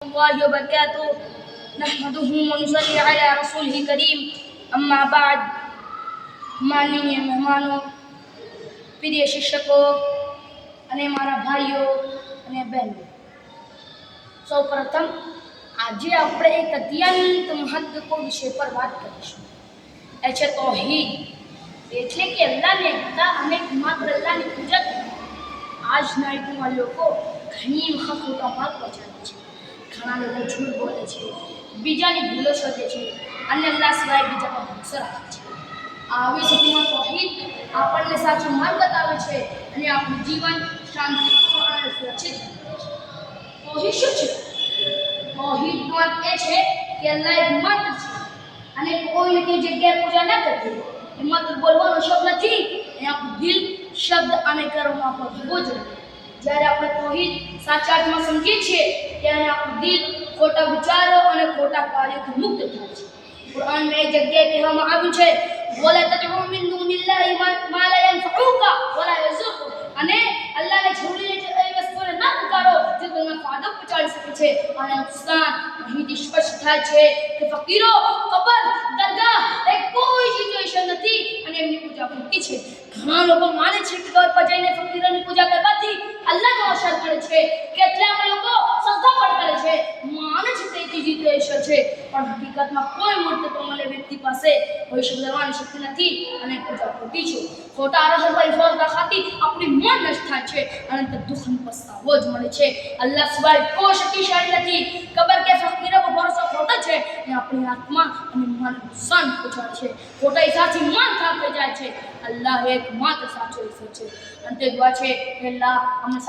الله وبركاته नहमदुहु व नुसल्ली अला रसूलिही करीम अम्मा बाद। माननीय મહેમાનો, પ્રિય શિક્ષકો અને મારા ભાઈઓ અને બહેનો, સૌપ્રથમ આજે આપણે એક અત્યંત મહત્વપૂર્ણ વિષય પર વાત કરીશું। એ છે તૌહીદ, એટલે કે અલ્લાહને એકતા અને માત્ર અલ્લાહની પૂજા કરવી। આજના યુગમાં લોકો ઘણી વખત ખોટા માર્ગ પર ચાલે છે। ઘણા લોકો झूठ બોલે છે, બીજાની ભૂલો શોધે છે અને અલ્લાહ સિવાય બીજા પર ભરોસો રાખે છે। આવી સ્થિતિમાં તૌહીદ આપણને સાચો માર્ગ બતાવે છે અને આપણું જીવન શાંતિપૂર્ણ અને સુરક્ષિત બને છે। તૌહીદ શું છે? તૌહીદનો અર્થ એ છે કે અલ્લાહ એક માત્ર છે અને કોઈને કોઈ જગ્યાએ પૂજા ન કરવી। એ માત્ર બોલવાનો શબ્દ નથી, એ આપણું દિલ, શબ્દ અને કર્મમાં પર હોવો જોઈએ। જ્યારે આપણે તૌહીદ સાચા અર્થમાં સમજીએ છીએ ત્યારે આપણું દિલ ખોટા વિચારો અને ખોટા કાર્યોથી મુક્ત થાય છે। કુરાનમાં એક જગ્યાએ કહેવામાં આવ્યું છે, વલા તદઉ મિન દુનિલ્લાહિ મા લા યનફઉકા વલા યઝુક, અને અલ્લાહને છોડીને એવી વસ્તુને ન પુકારો જે તમને ફાયદો પહોંચાડી શકે છે અને નુકસાન। અહીંથી સ્પષ્ટ થાય છે કે ફકીરો, કબર, દરગાહ એ કોઈ સિચ્યુએશન નથી અને એમની પૂજા ખોટી છે। ઘણા લોકો માને છે કે કબર પર જઈને ફકીરોની પૂજા કરવાથી અલ્લાહનો અસર મળે છે, કેટલાક લોકો સજદા પણ કરે છે, માને છે તે ત્રીજી ઈશ્વર છે, પણ હકીકતમાં કોઈ મૂર્તિ પ્રમાણે વ્યક્તિ પાસે ભવિષ્ય બદલવાની શક્તિ નથી અને પૂજા ખોટી છે। ખોટા આરાધન પર વિશ્વાસ રાખવાથી આપણી મન નષ્ટ થાય છે અને તે દુઃખ અને પસ્તાવો જ મળે છે। અલ્લાહ સિવાય કોઈ શક્તિશાળી નથી। કબર કે ફકીરો પર ભરોસો ખોટો છે અને આપણી આત્મા અને મનને નુકસાન પહોંચાડે છે। ખોટા ઈચ્છાથી મન ખરાબ થઈ જાય છે। અલ્લાહ એક માત્ર સાચો ઈશ્વર છે। અંતે દુઆ છે કે અલ્લાહ અમને